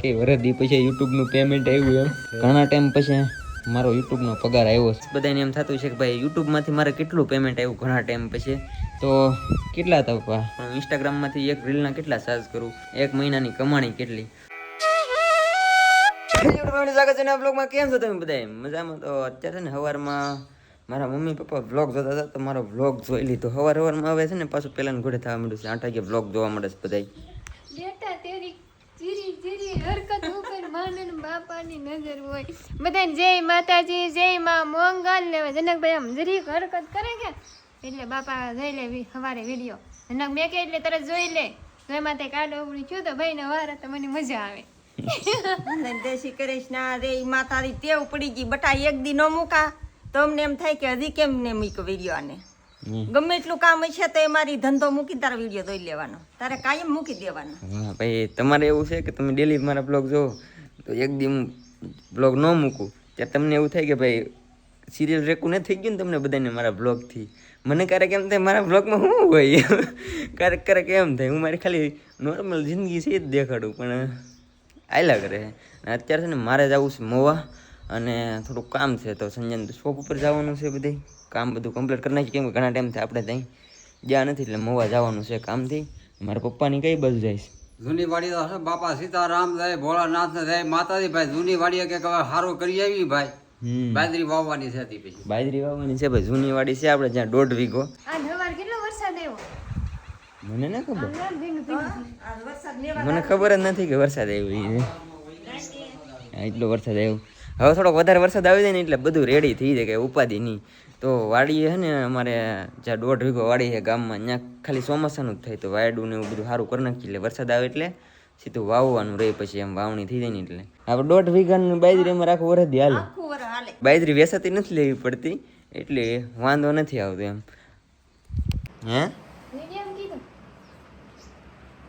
કે વરદી પછી યુટ્યુબનું પેમેન્ટ આવ્યું એમ ઘણા ટાઈમ પછી મારો યુટ્યુબનો પગાર આવ્યો છે. બધાને એમ થતું છે કે ભાઈ યુટ્યુબમાંથી મારે કેટલું પેમેન્ટ આવ્યું ઘણા ટાઈમ પછી. તો કેટલા હતા પણ ઇન્સ્ટાગ્રામમાંથી એક રીલના કેટલા ચાર્જ કરું, એક મહિનાની કમાણી કેટલી. સ્વાગત છે નવા બ્લોગમાં. કેમ છો તમે બધા? મજામાં? તો અત્યારે ને સવારમાં મારા મમ્મી પપ્પા વ્લોગ જોતા હતા તો મારો વ્લોગ જોઈ લીધો. સવારમાં આવે છે ને પાછું પેલાને ઘોડે થવા માંડ્યું છે. 8 વાગે વ્લોગ જોવા મળે છે બધા. બેટા તેરી ચીરી ચીરી હરકત ઉપર માનન બાપાની નજર હોય. બધાને જય માતાજી, જય માં મોંગલ ને જનકભાઈ આમ જરીક હરકત કરે કે એટલે બાપા જોઈ લે સવારે વિડીયો. જનક મેં કે એટલે તરત જોઈ લે. જોઈ માતે કાઢો ઉડી થયું તો ભાઈ ને વાર તો મને મજા આવે. દેશી કૃષ્ણ રે માતાની ટેવ પડી ગઈ. બટા એક દી નો મૂકા તો અમને એમ થાય કે હજી કેમ ને મૂક્યો વિડીયો આને. ગમે એટલું કામ હશે તો એ મારી ધંધો મૂકી તારો વિડીયો જોઈ લેવાનો, તારે કાયમ મૂકી દેવાનો. હા ભાઈ, તમારે એવું છે કે તમે ડેલી મારા બ્લોગ જોવો તો એક દી હું બ્લોગ ન મૂકું ત્યારે તમને એવું થાય કે ભાઈ સિરિયલ રેકું નથી થઈ ગયું ને તમને બધાને મારા બ્લોગથી. મને ક્યારેક એમ થાય મારા બ્લોગમાં શું હોય, ક્યારેક એમ થાય હું મારી ખાલી નોર્મલ જિંદગી છે જ દેખાડું પણ આયલા કરે. અત્યારે છે ને મારે જવું છે મોવા અને થોડુંક કામ છે તો સંજયને શોપ ઉપર જવાનું છે. બધે કામ બધું કમ્પ્લીટ કરી નાખ્યું કેમ કે ઘણા ટાઈમથી આપણે ત્યાં ગયા નથી એટલે મોવા જવાનું છે કામથી. મારા પપ્પાની કઈ બાજુ જાય છે? જૂની વાડી તો બાપા સીતારામ જાય, ભોળાનાથ ને જાય, માતાજી ભાઈ જૂની વાડી કે સારું કરી આવી ભાઈ. બાજરી વાવવાની છે પછી બાજરી વાવવાની છે ભાઈ. જૂની વાડી છે આપણે જ્યાં 1.5 વીઘો. આ હવાર કેટલો વરસાદ આવ્યો મને ના ખબર, વરસાદ મને ખબર જ નથી કે વરસાદ આવ્યો છે. એટલો વરસાદ આવ્યો. હવે થોડોક વધારે વરસાદ આવી જાય ને એટલે બધું રેડી થઈ જાય કે ઉપાધિ નહીં. તો વાડી છે ને અમારે જ્યાં 1.5 વીઘો વાડી છે ગામમાં, ત્યાં ખાલી ચોમાસાનું જ થાય તો વાયડું ને એવું બધું સારું કરી નાખીએ એટલે વરસાદ આવે એટલે સીધું વાવવાનું રહે પછી એમ વાવણી થઈ જાય ને એટલે આપણે 1.5 વીઘાની બાજરી એમાં રાખવું વરદી હાલે. બાજરી વેસાતી નથી લેવી પડતી એટલે વાંધો નથી આવતો એમ. હે વિડીયો કીધું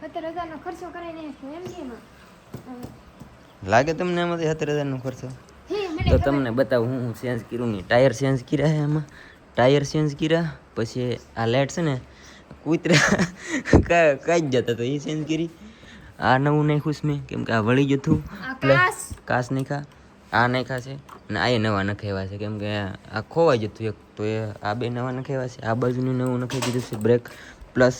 17,000 નો ખર્ચો કરાઈને એમ કેમ લાગે તમને એમાંથી 17,000 નો ખર્ચો? હે મને તો તમને બતાવું હું ચેન્જ કર્યું નહીં. ટાયર ચેન્જ કર્યા છે એમાં, ટાયર ચેન્જ કર્યા પછી આ લાઇટ છે ને કૂતરા કાંઈ જ જતા તો એ ચેન્જ કરી. આ નવું નાખ્યું છે મેં કેમ કે આ વળી ગયું હતું. કાચ નાખ્યા, આ નાખ્યા છે અને આ નવા નખાવ્યા છે કેમ કે આ ખોવાઈ જતું એક તો એ આ બે નવા નખાવ્યા છે. આ બાજુનું નવું નખાઈ દીધું છે બ્રેક પ્લસ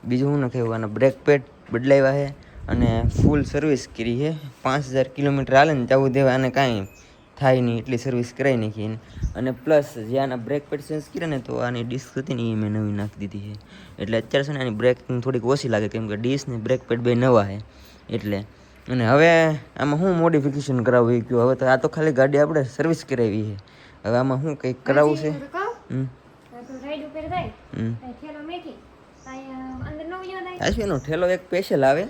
બીજું શું નખાવ્યું આના બ્રેક પેડ બદલાવ્યા છે અને ફૂલ સર્વિસ કરી છે. 5,000 કિલોમીટર હાલે ને જવું દેવા અને કાંઈ થાય નહીં એટલી સર્વિસ કરાવી નાખી. અને પ્લસ જે આના બ્રેક પેડ ચેન્જ કર્યા ને તો આની ડિસ્ક હતી ને એ મેં નવી નાખી દીધી છે એટલે અત્યારે છે ને આની બ્રેકિંગ થોડીક ઓછી લાગે કેમ કે ડિસ્ક ને બ્રેક પેડ બે નવા છે એટલે. અને હવે આમાં શું મોડિફિકેશન કરાવવું એ કહ્યું. હવે તો આ તો ખાલી ગાડી આપણે સર્વિસ કરાવી છે. હવે આમાં શું કંઈક કરાવવું છે. રાઈડ ઉપર જાય ઠેલો મેકી અંદર નો વિડિયો થાય. આશીનો ઠેલો એક સ્પેશિયલ આવે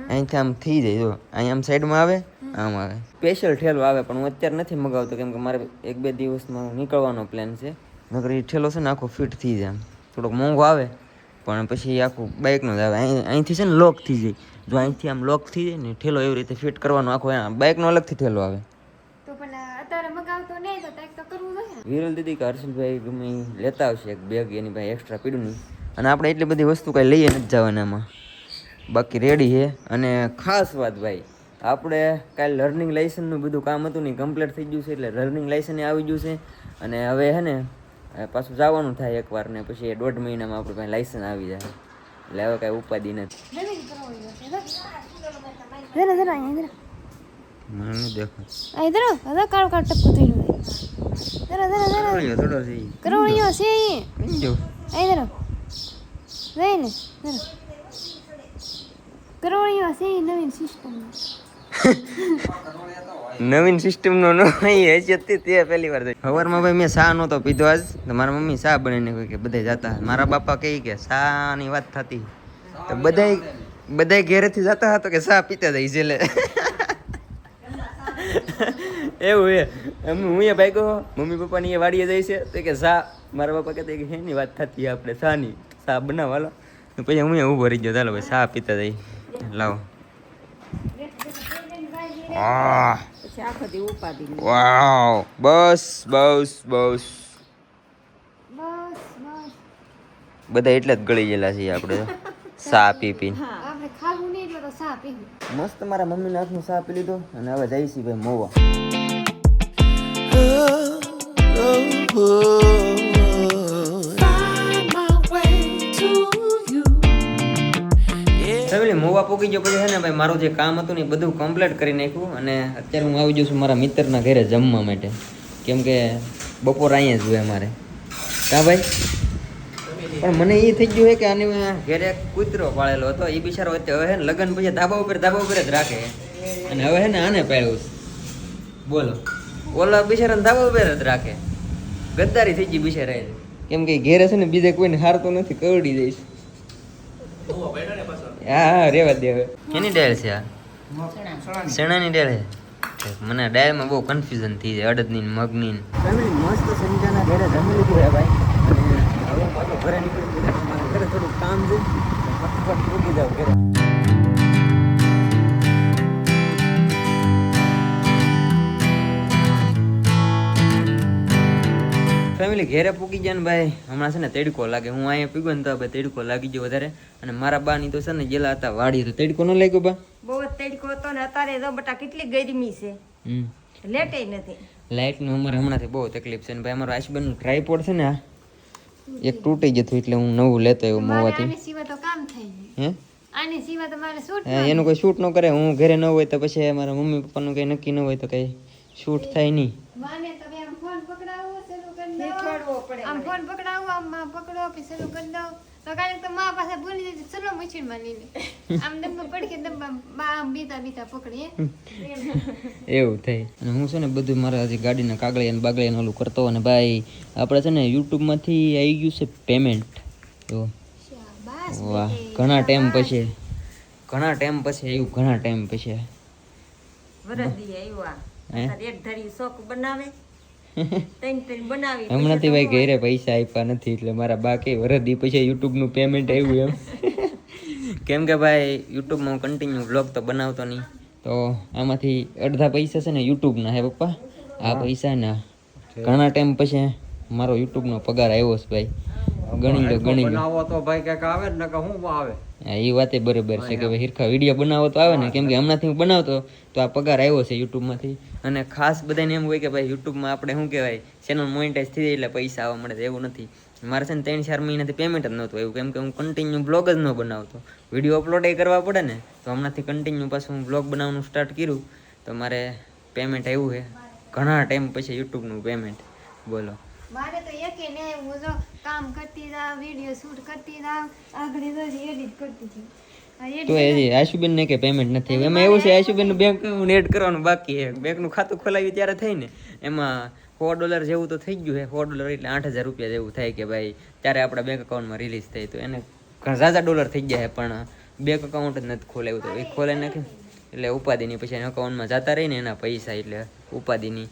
અહીંથી આમ થઈ જાય. જો અહીં આમ સાઈડમાં આવે આમ આવે સ્પેશિયલ ઠેલો આવે પણ હું અત્યારે નથી મગાવતો કેમ કે મારે 1-2 દિવસમાં નીકળવાનો પ્લાન છે. નકર એ ઠેલો છે ને આખો ફિટ થઈ જાય. આમ થોડોક મોંઘો આવે પણ પછી આખું બાઇકનો જ આવે. અહીંથી છે ને લોક થઈ જાય. જો અહીંથી આમ લોક થઈ જાય ને ઠેલો એવી રીતે ફિટ કરવાનો આખો બાઇકનો અલગથી ઠેલો આવે. તો પણ અત્યારે મગાવતો નહીં તો કંઈક તો કરવું જોઈએ. વિરલ દીદી કે હર્ષલભાઈ ગમે લેતા આવશે એક બેગ એની ભાઈ એક્સ્ટ્રા પીડું નહીં. અને આપણે એટલી બધી વસ્તુ કાંઈ લઈએ નથી જવાના એમાં, બાકી રેડી છે. અને ખાસ વાત ભાઈ આપણે કાલે લર્નિંગ લાઇસન્સનું બધું કામ હતું ને કમ્પ્લીટ થઈ ગયું છે એટલે લર્નિંગ લાઇસન્સ આવી ગયું છે. અને હવે છે ને પાછું જવાનું થાય એકવાર ને પછી 1.5 મહિનામાં આપણે પાસે લાઇસન્સ આવી જાય એટલે હવે કાંઈ ઉપાધિ નથી. જરા જરા અહીંયા મને દેખો ઇધર અદા કાળ કાળ ટપકો થઈ રહ્યો. જરા જરા જરા થોડો છે કરોળિયો છે જો ઇધર લઈ લે જરા કરોળિયો છે નવીન સિસ્ટમ નવીન સિસ્ટમનો ન હેસિયત તે પહેલી વાર થઈ. સવારમાં ભાઈ મેં ચા નહોતો પીધો આજ તો મારા મમ્મી ચા બનાવીને કહે કે બધા જતા. મારા બાપા કહે કે ચાની વાત થતી તો બધાય ઘેરેથી જતા હતો કે ચા પીતા જાય છે એટલે એવું એ હું એ ભાઈ કહો મમ્મી પપ્પાની એ વાડીએ જાય છે તો કે ચા મારા બાપા કહેતા કે એની વાત થતી આપણે ચાની ચા બનાવવાલો પછી હું ઊભો રહી ગયો ચાલો ભાઈ ચા પીતા જાય લાવો. પછી આખો દી ઉપાધિ વાવ બસ બસ બસ બધા એટલે જ ગળી ગયેલા છીએ આપણે ચા પી પીને. આપણે ખાવું નહીં એટલે તો ચા પીવું. મસ્ત મારા મમ્મીના હાથનું ચા પી લીધો અને હવે જઈશી ભાઈ મોવા. ફેમિલી મોવા પોકી ગયો પછી છે ને ભાઈ મારું જે કામ હતું ને એ બધું કમ્પ્લીટ કરી નાખ્યું અને અત્યારે હું આવી ગયો છું મારા મિત્રના ઘરે જમવા માટે, કેમ કે બપોર અહીંયા જ હોય મારે. કા ભાઈ? પણ મને એ થઈ ગયું છે કે આની ઘરે કૂતરો પાળેલો હતો, એ બિચારો હવે છે ને લગ્ન પછી ધાબા ઉપર જ રાખે અને હવે છે ને આને પાળ્યું છે. બોલો, ઓલા બિચારાને ધાબા ઉપર જ રાખે. ગદ્દારી થઈ ગઈ બિચારા, કેમ કે ઘેરે છે ને બીજે કોઈને હારતો નથી, કરડી જઈશ. હા રેવા દે હવે. એની ડાળ છે આ? ચણાની ડાળ છે. મને ડાળમાં બહુ કન્ફ્યુઝન થઈ જાય, અડદની ને મગની. ફેમિલી મસ્ત સંજાના ઘરે જમી લીધું હે ભાઈ, અને હવે પાછો ઘરે નીકળી ગયો. મારા ઘરે થોડું કામ છે, ફટફટ પૂકી જાવ ઘરે. ફેમિલી ઘેરે પૂકી ગયા ને ભાઈ, હમણાં છે ને તડકો લાગે. હું અહીંયા પીગો ને તો ભાઈ તડકો લાગી ગયો વધારે, અને મારા બા ની તો છે ને ગયેલા હતા વાડી, તો તડકો ન લાગ્યો બા? બહુ જ તડકો હતો ને અત્યારે તો બટા કેટલી ગરમી છે, લેટે નથી. લાઇટ નું અમારે હમણાંથી બહુ તકલીફ છે ને ભાઈ. અમારો આશબેન ટ્રાયપોડ છે ને આ એક તૂટી જતું, એટલે હું નવું લેતો આવ્યો મોવાથી. આની સિવાય તો કામ થઈ જાય. આની સિવાય તો મારે શૂટ એનું કોઈ શૂટ ન કરે. હું ઘરે ન હોય તો પછી મારા મમ્મી પપ્પાનું કઈ નક્કી ન હોય તો કઈ શૂટ થાય નહીં. માને તો આમ ફોન પકડાવો શરૂ કરી દો, શીખવાડવો પડે. આમ ફોન પકડાવો, આમ પકડો પછી શરૂ કરી દો. તો કાંઈક તો માં પાસે બોલી દીધી, ચલો મશીનમાં લઈને આમ દમ પડકે દમ આમ બીતા પકડી. એવું થાય. અને હું છે ને બધું મારા હજી ગાડીના કાગળિયા ને બાગળિયા ઓલું કરતો. અને ભાઈ આપણે છે ને યુટ્યુબમાંથી આવી ગયું છે પેમેન્ટ. તો વાહ, ઘણા ટાઈમ પછી આવ્યું, ઘણા ટાઈમ પછી. વરદી આવ્યા એક ધરી શોખ બનાવે ત્રણ બનાવી. હમણાંથી ભાઈ ઘરે પૈસા આપ્યા નથી, એટલે મારા બા કે વરદી પછી યુટ્યુબ નું પેમેન્ટ આવ્યું એમ. કેમ કે ભાઈ યુટ્યુબમાં હું કન્ટિન્યુ વ્લોગ તો બનાવતો નહીં, તો આમાંથી અડધા પૈસા છે ને યુટ્યુબના હે પપ્પા. આ પૈસા ને ઘણા ટાઈમ પછી મારો યુટ્યુબનો પગાર આવ્યો છે ભાઈ. ગણી લો બનાવો તો ભાઈ કઈક આવે ને કે હું આવે. હા, એ વાતે બરોબર છે કે ભાઈ હિરખા વિડીયો બનાવો તો આવે ને, કેમ કે હમણાંથી હું બનાવતો તો આ પગાર આવ્યો છે યુટ્યુબમાંથી. અને ખાસ બધાને એમ હોય કે ભાઈ યુટ્યુબમાં આપણે શું કહેવાય ચેનલ મોનિટાઈઝ થઈ જાય એટલે પૈસા આવવા મળે, એવું નથી. મારે છે ને 3-4 મહિનાથી પેમેન્ટ જ નહોતું આવ્યું, કેમ કે હું કન્ટિન્યુ બ્લોગ જ ન બનાવતો. વિડીયો અપલોડ કરવા પડે ને, તો હમણાંથી કન્ટિન્યુ પાછું હું બ્લોગ બનાવવાનું સ્ટાર્ટ કર્યું તો મારે પેમેન્ટ આવ્યું છે ઘણા ટાઈમ પછી યુટ્યુબનું પેમેન્ટ. બોલો, મારે તો એકે ને હું જો કામ કરતી જાવ, વિડીયો શૂટ કરતી જાવ, આગળ એડિટ કરતી હતી. તો એ આશુબેન ને કે પેમેન્ટ નથી. એમાં એવું છે આશુબેન નું બેંક એડ કરવાનું બાકી છે. બેંક નું ખાતું ખોલાવ્યું ત્યારે થઈ ને એમાં $4 જેવું તો થઈ ગયું છે. $4 એટલે 8,000 રૂપિયા જેવું થાય કે ભાઈ ત્યારે આપણા બેંક અકાઉન્ટમાં રિલીઝ થાય. તો એને ઘણા ઝાઝા ડોલર થઈ ગયા છે, પણ બેંક અકાઉન્ટ જ નથી ખોલાવ્યું. તો એ ખોલાઈ નાખે એટલે ઉપાધિની પછી એના અકાઉન્ટમાં જતા રહી ને એના પૈસા, એટલે ઉપાધિની.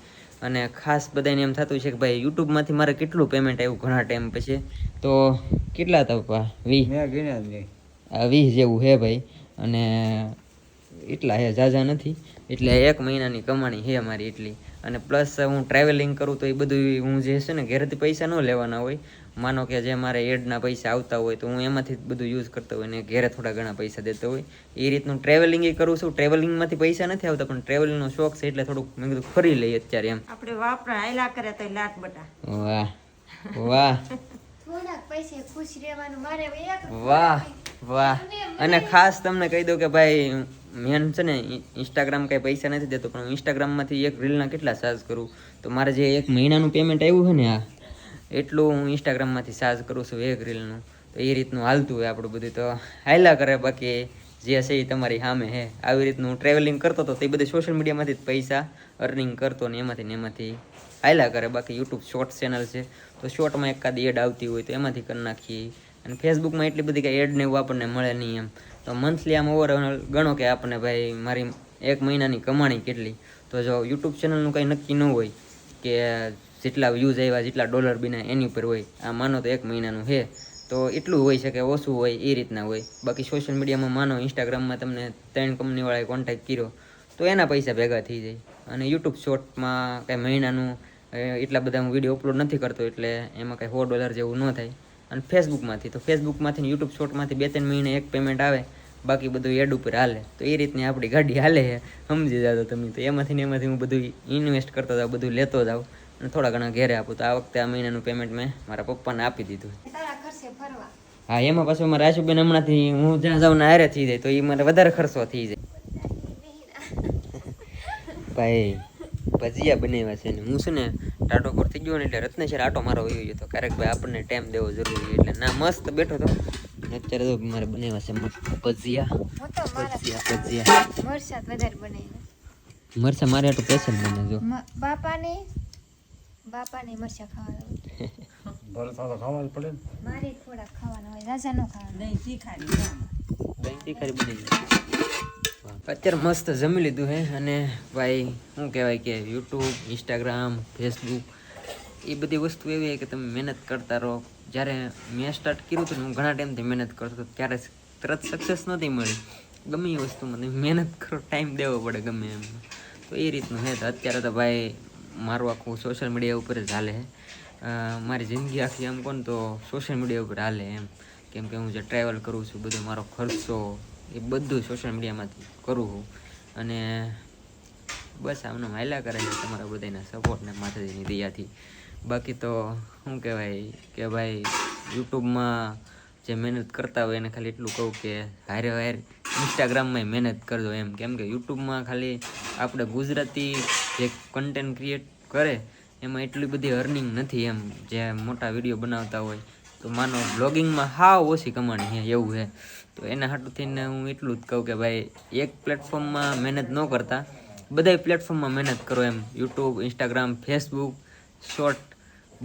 અને ખાસ બધાને એમ થતું છે કે ભાઈ યુટ્યુબમાંથી મારે કેટલું પેમેન્ટ આવ્યું ઘણા ટાઈમ પછી. તો કેટલા હતા? 20 જેવું છે ભાઈ. અને એટલા હે, ઝાઝા નથી. એટલે 1 મહિનાની કમાણી છે મારી એટલી. અને પ્લસ હું ટ્રાવેલિંગ કરું તો એ બધું હું જે છે ને ઘરેથી પૈસા ન લેવાના હોય. માનો કે જે મારે એડના પૈસા આવતા હોય તો હું એમાંથી બધું યુઝ કરતો હોય ને ઘેરે થોડા ઘણા પૈસા દેતો હોય. એ રીતનું ટ્રાવેલિંગ એ કરું છું. ટ્રાવેલિંગમાંથી પૈસા નથી આવતા, પણ ટ્રાવેલિંગનો શોખ છે એટલે થોડુંક મેં કીધું ફરી લઈએ અત્યારે એમ. આપણે વાપરા હાયલા કરે તો લાટ બટા. વાહ વાહ થોડાક પૈસે ખુશ રહેવાનું મારે એક વાહ વાહ. અને ખાસ તમને કહી દઉં કે ભાઈ મેન છે ને ઇન્સ્ટાગ્રામ કાંઈ પૈસા નથી દેતો, પણ હું ઇન્સ્ટાગ્રામમાંથી એક રીલના કેટલા ચાર્જ કરું. તો મારે જે 1 મહિનાનું પેમેન્ટ આવ્યું છે ને આ એટલું હું ઇન્સ્ટાગ્રામમાંથી ચાર્જ કરું છું એક રીલનું. તો એ રીતનું હાલતું હોય આપણું બધું, તો હાલ્યા કરે. બાકી જે છે એ તમારી સામે હે. આવી રીતનું હું ટ્રાવેલિંગ કરતો હતો તો એ બધી સોશિયલ મીડિયામાંથી જ પૈસા અર્નિંગ કરતો ને એમાંથી હાલ્યા કરે. બાકી યુટ્યુબ શોર્ટ ચેનલ છે તો શોર્ટમાં એકાદી એડ આવતી હોય તો એમાંથી કરી નાખીએ. અને ફેસબુકમાં એટલી બધી કાંઈ એડ ને એવું આપણને મળે નહીં એમ. તો મંથલી આમ ઓવરઓલ ગણો કે આપણને ભાઈ મારી 1 મહિનાની કમાણી કેટલી. તો જો યુટ્યુબ ચેનલનું કંઈ નક્કી ન હોય કે જેટલા વ્યૂઝ આવ્યા, જેટલા ડોલર બિના એની ઉપર હોય. આ માનો તો 1 મહિનાનું છે તો એટલું હોય છે કે ઓછું હોય એ રીતના હોય. બાકી સોશિયલ મીડિયામાં માનો ઇન્સ્ટાગ્રામમાં તમને 3 કંપનીવાળાએ કોન્ટેક્ટ કર્યો તો એના પૈસા ભેગા થઈ જાય. અને યુટ્યુબ શોર્ટમાં કાંઈ મહિનાનું એટલા બધા હું વિડીયો અપલોડ નથી કરતો એટલે એમાં કાંઈ $4 જેવું ન થાય. અને ફેસબુકમાંથી ને યુટ્યુબ શોર્ટમાંથી 2-3 મહિને એક પેમેન્ટ આવે બાકી બધું એડ ઉપર હાલે. તો એ રીતની આપણી ગાડી હાલે છે, સમજી જાતો તમે. તો એમાંથી ને એમાંથી હું બધું ઇન્વેસ્ટ કરતો જાઉં, બધું લેતો જાઉં અને થોડા ઘણા ઘેરે આપું. તો આ વખતે આ મહિનાનું પેમેન્ટ મેં મારા પપ્પાને આપી દીધું. તારા ખર્ચે ફરવા હા, એમાં પાછું મારા રાશુબેન હમણાંથી હું જ્યાં જાઉં ને હારે થઈ જાય તો એ મારે વધારે ખર્ચો થઈ જાય. ભાઈ ભજીયા બનાવ્યા છે ને હું છે ને ટાટો પર થઈ ગયો ને એટલે રત્નેશ્વર આટો મારો વયો ગયો તો ક્યારેક ભાઈ આપણને ટાઈમ દેવો જરૂરી એટલે ના મસ્ત બેઠો તો. અત્યારે તો મારે બનાવ્યા છે મસ્ત ભજીયા. હું તો મારા ભજીયા વરસાદ વધારે બનાવ્યા. મરચા મારે આટલું સ્પેશિયલ બને જો. બાપાને મરચા ખાવાના ભરતા તો ખાવા જ પડે ને. મારે થોડા ખાવાના હોય, રાજા નો ખાવાના. દહીં શીખાડી દહીં તીખારી બની ગઈ. અત્યારે મસ્ત જમી લીધું હે અને ભાઈ શું કહેવાય કે યુટ્યુબ, ઇન્સ્ટાગ્રામ, ફેસબુક એ બધી વસ્તુ એવી છે કે તમે મહેનત કરતા રહો. જ્યારે મેં સ્ટાર્ટ કર્યું હતું ને હું ઘણા ટાઈમથી મહેનત કરતો હતો ત્યારે તરત સક્સેસ નહોતી મળી. ગમે એ વસ્તુમાં તમે મહેનત કરો, ટાઈમ દેવો પડે ગમે એમ. તો એ રીતનું છે. તો અત્યારે તો ભાઈ મારું આખું સોશિયલ મીડિયા ઉપર જ હાલે છે. મારી જિંદગી આખી એમ કોણ તો સોશિયલ મીડિયા ઉપર હાલે એમ. કેમ કે હું જે ટ્રાવેલ કરું છું, બધો મારો ખર્ચો એ બધું સોશિયલ મીડિયામાંથી કરું છું. અને બસ આમને હાલ્યા કરે છે તમારા બધાના સપોર્ટને માતાજીની દયાથી. બાકી તો શું કહેવાય કે ભાઈ યુટ્યુબમાં જે મહેનત કરતા હોય એને ખાલી એટલું કહું કે હારે હારે ઇન્સ્ટાગ્રામમાં મહેનત કરજો એમ. કેમ કે યુટ્યુબમાં ખાલી આપણે ગુજરાતી જે કન્ટેન્ટ ક્રિએટ કરે એમાં એટલી બધી અર્નિંગ નથી એમ. જે મોટા વિડીયો બનાવતા હોય તો માનો બ્લોગિંગમાં હાવ ઓછી કમાણી છે એવું છે. તો એના હાટું થઈને હું એટલું જ કહું કે ભાઈ એક પ્લેટફોર્મમાં મહેનત ન કરતા બધાય પ્લેટફોર્મમાં મહેનત કરો એમ. યુટ્યુબ, ઇન્સ્ટાગ્રામ, ફેસબુક, શોર્ટ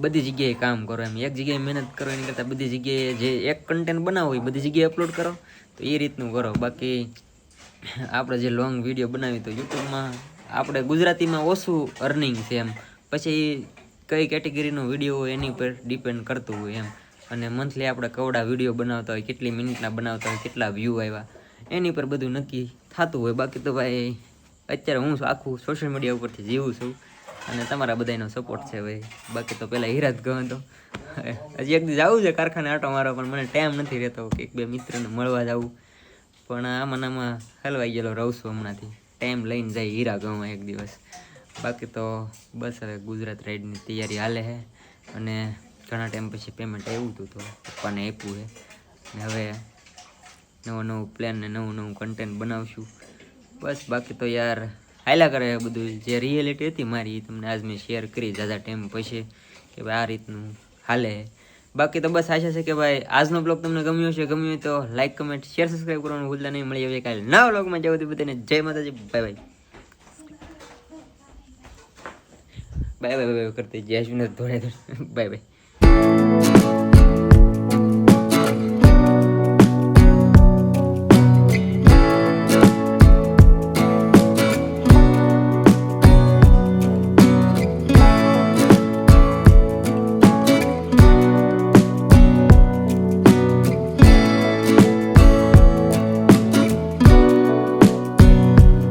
બધી જગ્યાએ કામ કરો એમ. એક જગ્યાએ મહેનત કરો એની કરતાં બધી જગ્યાએ જે એક કન્ટેન્ટ બનાવો એ બધી જગ્યાએ અપલોડ કરો. તો એ રીતનું કરો. બાકી આપણે જે લોંગ વિડીયો બનાવી તો યુટ્યુબમાં આપણે ગુજરાતીમાં ઓછું અર્નિંગ છે એમ. પછી કઈ કેટેગરીનો વિડીયો હોય એની પર ડિપેન્ડ કરતું હોય એમ. અને મંથલી આપણે કવડા વિડીયો બનાવતા હોય, કેટલી મિનિટના બનાવતા હોય, કેટલા વ્યૂ આવ્યા એની પર બધું નક્કી થતું હોય. બાકી તો ભાઈ અત્યારે હું આખું સોશિયલ મીડિયા ઉપરથી જીવું છું અને તમારા બધાનો સપોર્ટ છે ભાઈ. બાકી તો પહેલાં હીરા જ ગયો તો હજી એક દિવસ આવું છે કારખાને આટો મારો પણ મને ટાઈમ નથી રહેતો કે એક બે મિત્રને મળવા જવું. પણ આમાં હલવાઈ ગયેલો રહું છું હમણાંથી. ટાઈમ લઈને જાય હીરા ગવામાં એક દિવસ. બાકી તો બસ હવે ગુજરાત રાઈડની તૈયારી હાલે છે અને ઘણા ટાઈમ પછી પેમેન્ટ આવ્યું હતું તો પપ્પાને આપ્યું છે ને હવે નવું પ્લાન ને નવું કન્ટેન્ટ બનાવશું બસ. બાકી તો યાર હાલ્યા કરે બધું. જે રિયાલિટી હતી મારી એ તમને આજ મેં શેર કરી ઝાઝા ટાઈમ પછી કે ભાઈ આ રીતનું હાલે. બાકી તો બસ આશા છે કે ભાઈ આજનો બ્લોગ તમને ગમ્યો છે. ગમ્યો હોય તો લાઈક, કમેન્ટ, શેર, સબસ્ક્રાઈબ કરવાનું ભૂલતા નહીં. મળી આવે કાલે નવા બ્લોગમાં. જવું બધાને જય માતાજી. Bye bye. બાય કરતી જય બાય બાય.